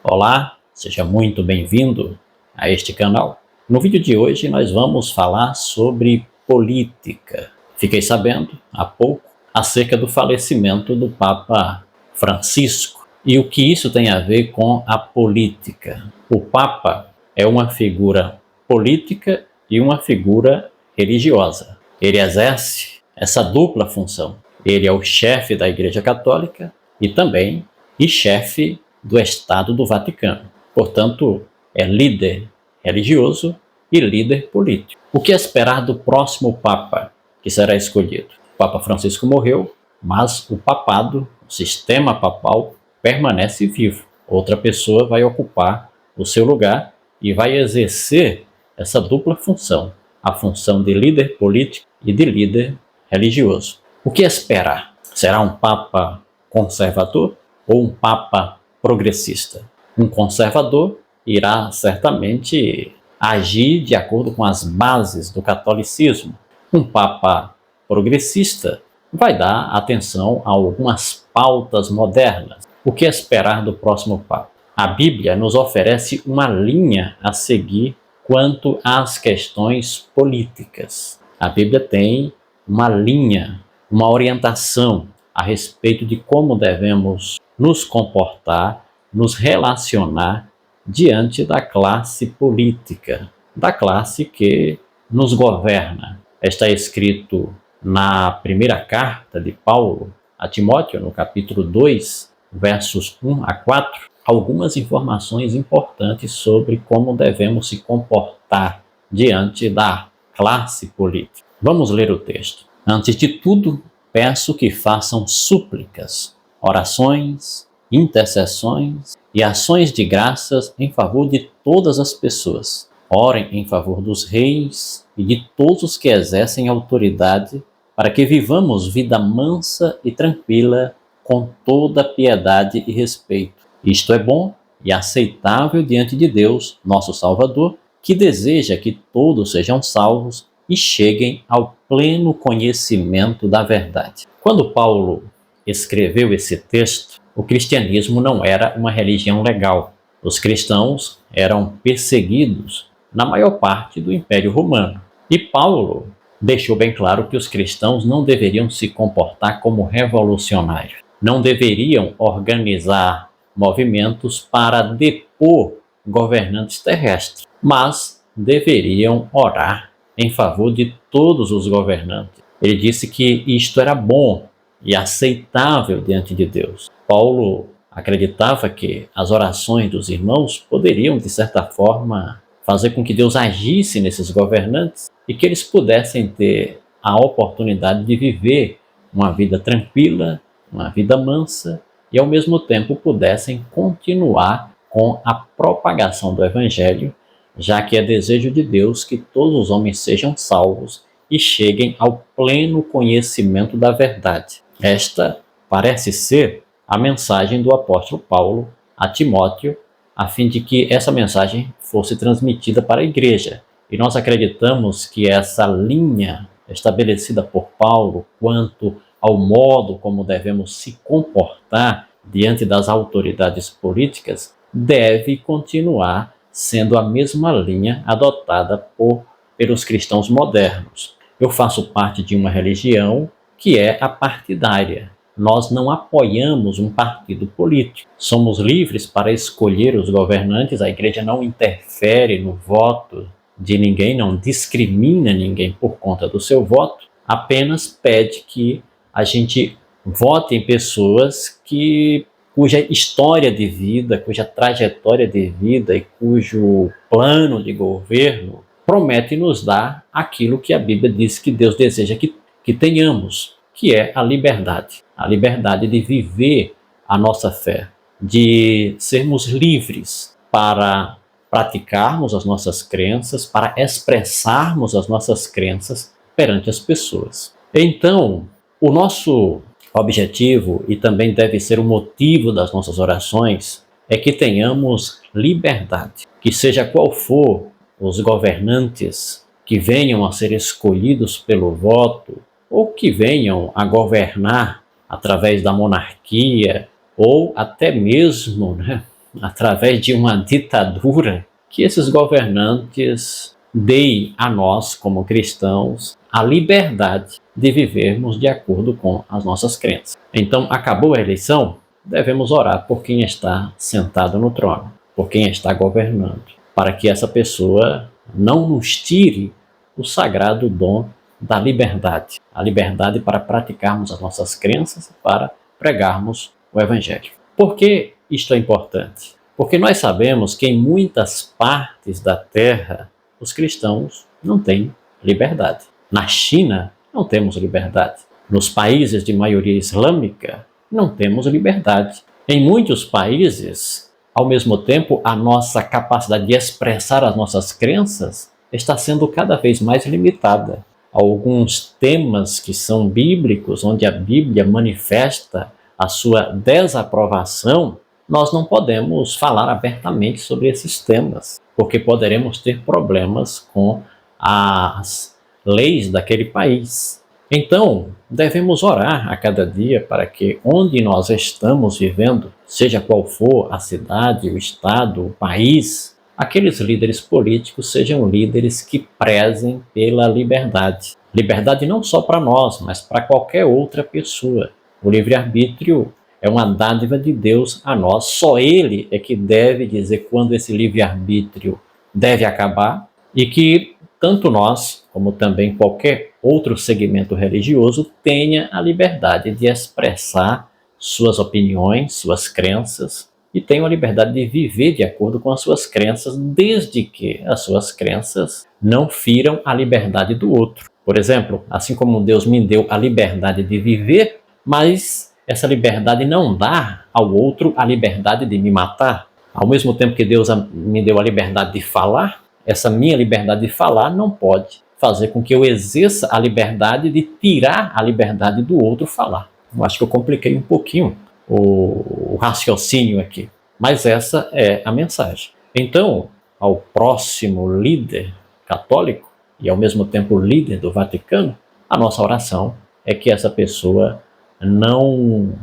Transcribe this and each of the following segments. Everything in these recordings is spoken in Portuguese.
Olá, seja muito bem-vindo a este canal. No vídeo de hoje nós vamos falar sobre política. Fiquei sabendo há pouco acerca do falecimento do Papa Francisco e o que isso tem a ver com a política. O Papa é uma figura política e uma figura religiosa. Ele exerce essa dupla função. Ele é o chefe da Igreja Católica e também chefe do Estado do Vaticano. Portanto, é líder religioso e líder político. O que esperar do próximo Papa que será escolhido? O Papa Francisco morreu, mas o papado, o sistema papal, permanece vivo. Outra pessoa vai ocupar o seu lugar e vai exercer essa dupla função, a função de líder político e de líder religioso. O que esperar? Será um Papa conservador ou um Papa progressista? Um conservador irá certamente agir de acordo com as bases do catolicismo. Um Papa progressista vai dar atenção a algumas pautas modernas. O que esperar do próximo Papa? A Bíblia nos oferece uma linha a seguir quanto às questões políticas. A Bíblia tem uma linha, uma orientação a respeito de como devemos nos comportar, nos relacionar diante da classe política, da classe que nos governa. Está escrito na primeira carta de Paulo a Timóteo, no capítulo 2, versos 1 a 4, algumas informações importantes sobre como devemos se comportar diante da classe política. Vamos ler o texto. Antes de tudo, peço que façam súplicas, orações, intercessões e ações de graças em favor de todas as pessoas. Orem em favor dos reis e de todos os que exercem autoridade, para que vivamos vida mansa e tranquila, com toda piedade e respeito. Isto é bom e aceitável diante de Deus, nosso Salvador, que deseja que todos sejam salvos e cheguem ao pleno conhecimento da verdade. Quando Paulo escreveu esse texto, o cristianismo não era uma religião legal. Os cristãos eram perseguidos na maior parte do Império Romano. E Paulo deixou bem claro que os cristãos não deveriam se comportar como revolucionários. Não deveriam organizar movimentos para depor governantes terrestres, mas deveriam orar em favor de todos os governantes. Ele disse que isto era bom e aceitável diante de Deus. Paulo acreditava que as orações dos irmãos poderiam, de certa forma, fazer com que Deus agisse nesses governantes e que eles pudessem ter a oportunidade de viver uma vida tranquila, uma vida mansa e, ao mesmo tempo, pudessem continuar com a propagação do Evangelho, já que é desejo de Deus que todos os homens sejam salvos e cheguem ao pleno conhecimento da verdade. Esta parece ser a mensagem do apóstolo Paulo a Timóteo, a fim de que essa mensagem fosse transmitida para a igreja. E nós acreditamos que essa linha estabelecida por Paulo quanto ao modo como devemos se comportar diante das autoridades políticas deve continuar sendo a mesma linha adotada pelos cristãos modernos. Eu faço parte de uma religião que é a partidária. Nós não apoiamos um partido político. Somos livres para escolher os governantes. A igreja não interfere no voto de ninguém, não discrimina ninguém por conta do seu voto, apenas pede que a gente vote em pessoas cuja história de vida, cuja trajetória de vida e cujo plano de governo promete nos dar aquilo que a Bíblia diz que Deus deseja que tenhamos, que é a liberdade de viver a nossa fé, de sermos livres para praticarmos as nossas crenças, para expressarmos as nossas crenças perante as pessoas. Então, o nosso objetivo, e também deve ser o motivo das nossas orações, é que tenhamos liberdade, que seja qual for os governantes que venham a ser escolhidos pelo voto, ou que venham a governar através da monarquia, ou até mesmo através de uma ditadura, que esses governantes deem a nós, como cristãos, a liberdade de vivermos de acordo com as nossas crenças. Então, acabou a eleição, devemos orar por quem está sentado no trono, por quem está governando, para que essa pessoa não nos tire o sagrado dom da liberdade, a liberdade para praticarmos as nossas crenças, para pregarmos o Evangelho. Por que isto é importante? Porque nós sabemos que em muitas partes da Terra os cristãos não têm liberdade. Na China não temos liberdade. Nos países de maioria islâmica não temos liberdade. Em muitos países, ao mesmo tempo, a nossa capacidade de expressar as nossas crenças está sendo cada vez mais limitada. Alguns temas que são bíblicos, onde a Bíblia manifesta a sua desaprovação, nós não podemos falar abertamente sobre esses temas, porque poderemos ter problemas com as leis daquele país. Então, devemos orar a cada dia para que onde nós estamos vivendo, seja qual for a cidade, o estado, o país, aqueles líderes políticos sejam líderes que prezem pela liberdade. Liberdade não só para nós, mas para qualquer outra pessoa. O livre-arbítrio é uma dádiva de Deus a nós. Só Ele é que deve dizer quando esse livre-arbítrio deve acabar, e que tanto nós, como também qualquer outro segmento religioso, tenha a liberdade de expressar suas opiniões, suas crenças, e tenham a liberdade de viver de acordo com as suas crenças, desde que as suas crenças não firam a liberdade do outro. Por exemplo, assim como Deus me deu a liberdade de viver, mas essa liberdade não dá ao outro a liberdade de me matar. Ao mesmo tempo que Deus me deu a liberdade de falar, essa minha liberdade de falar não pode fazer com que eu exerça a liberdade de tirar a liberdade do outro falar. Eu acho que eu compliquei um pouquinho o raciocínio aqui, mas essa é a mensagem. Então, ao próximo líder católico e ao mesmo tempo líder do Vaticano, a nossa oração é que essa pessoa não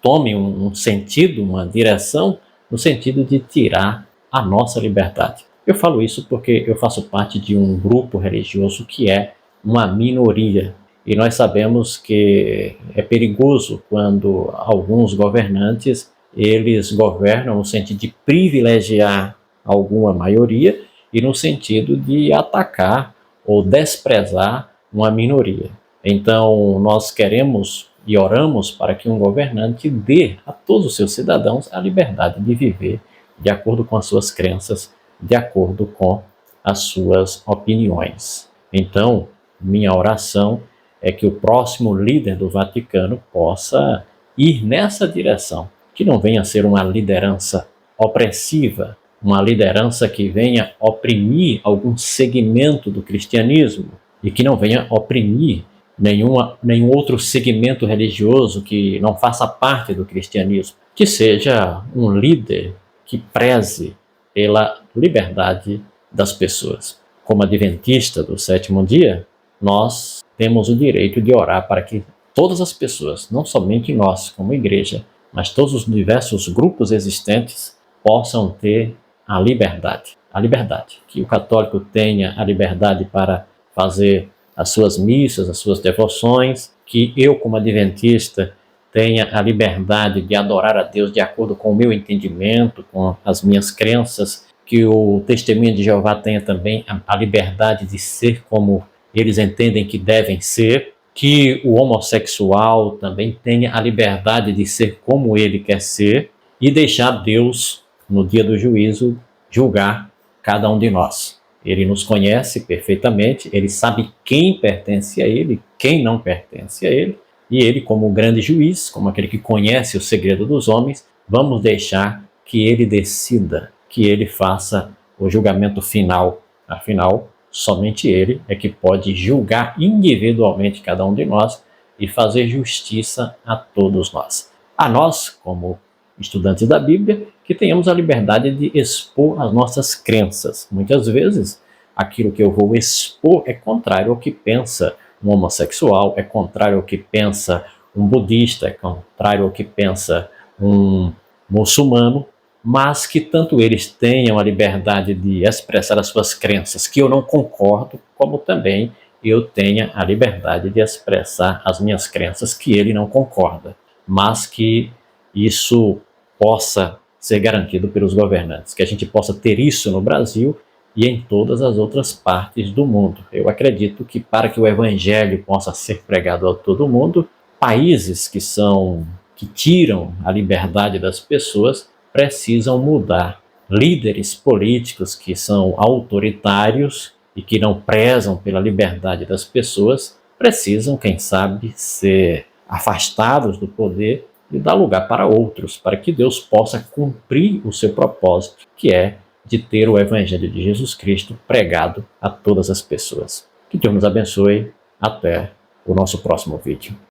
tome um sentido, uma direção, no sentido de tirar a nossa liberdade. Eu falo isso porque eu faço parte de um grupo religioso que é uma minoria. E nós sabemos que é perigoso quando alguns governantes, eles governam no sentido de privilegiar alguma maioria e no sentido de atacar ou desprezar uma minoria. Então, nós queremos e oramos para que um governante dê a todos os seus cidadãos a liberdade de viver de acordo com as suas crenças, de acordo com as suas opiniões. Então, minha oração é que o próximo líder do Vaticano possa ir nessa direção, que não venha a ser uma liderança opressiva, uma liderança que venha oprimir algum segmento do cristianismo e que não venha oprimir nenhum outro segmento religioso que não faça parte do cristianismo, que seja um líder que preze pela liberdade das pessoas. Como adventista do sétimo dia, nós temos o direito de orar para que todas as pessoas, não somente nós como igreja, mas todos os diversos grupos existentes possam ter a liberdade. A liberdade. Que o católico tenha a liberdade para fazer as suas missas, as suas devoções, que eu como adventista tenha a liberdade de adorar a Deus de acordo com o meu entendimento, com as minhas crenças, que o Testemunha de Jeová tenha também a liberdade de ser como eles entendem que devem ser, que o homossexual também tenha a liberdade de ser como ele quer ser e deixar Deus, no dia do juízo, julgar cada um de nós. Ele nos conhece perfeitamente, ele sabe quem pertence a ele, quem não pertence a ele, e ele, como o grande juiz, como aquele que conhece o segredo dos homens, vamos deixar que ele decida, que ele faça o julgamento final. Afinal, somente ele é que pode julgar individualmente cada um de nós e fazer justiça a todos nós. A nós, como estudantes da Bíblia, que tenhamos a liberdade de expor as nossas crenças. Muitas vezes, aquilo que eu vou expor é contrário ao que pensa um homossexual, é contrário ao que pensa um budista, é contrário ao que pensa um muçulmano, mas que tanto eles tenham a liberdade de expressar as suas crenças, que eu não concordo, como também eu tenha a liberdade de expressar as minhas crenças, que ele não concorda, mas que isso possa ser garantido pelos governantes, que a gente possa ter isso no Brasil e em todas as outras partes do mundo. Eu acredito que para que o evangelho possa ser pregado a todo mundo, países que tiram a liberdade das pessoas precisam mudar. Líderes políticos que são autoritários e que não prezam pela liberdade das pessoas precisam, quem sabe, ser afastados do poder e dar lugar para outros, para que Deus possa cumprir o seu propósito, que é de ter o Evangelho de Jesus Cristo pregado a todas as pessoas. Que Deus nos abençoe. Até o nosso próximo vídeo.